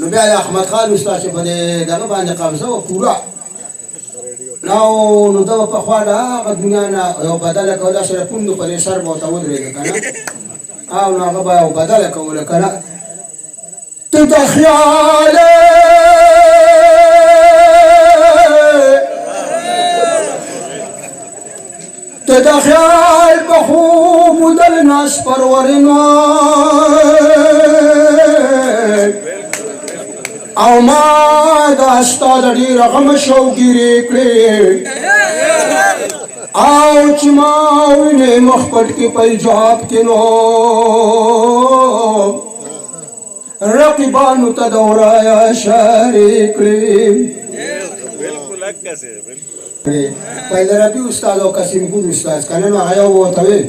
نو بیا احمد خان استاد چې په دې دغه باندې قبضه وکړه نو دا په خوا د هغه دنیا نه یو بدله کوله سره پوندو په سر به ورته ودرېده که نه او نو هغه به یو بدله کوله که نه ته د خیال ته د خیال په خوب دل ناس پرورینو او ما دا ستا د ډېره غمه شوګیرې کړې او چې ما وینې مخ پټ کې په حجاب کې نو رقیبانو ته دورایه اشارې کړې پهله ربي استاد او قسیم ګل استاد که نه نو هغه یو ورته ویل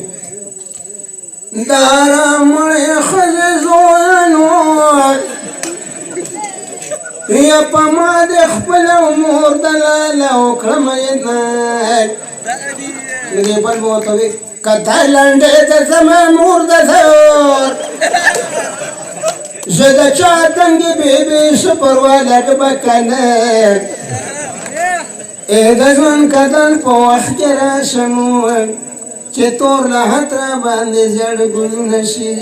دا رامړې ښځې زویانو یا په ما د خپله مور دلاله وکړم نو دې بل به ورته وي که دا لنډې د زما مور د زور زه د چا تنګې بېبې څه پروا لږ به که نه د ژوند قدر په وخت کې راشم چې تور لحد را باندې زیړ ګلونه شي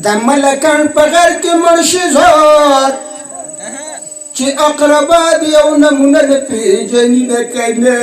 د ملکان په غر کې مړ شي زور چې اقربا د یو نمونه د پېژني نه که نه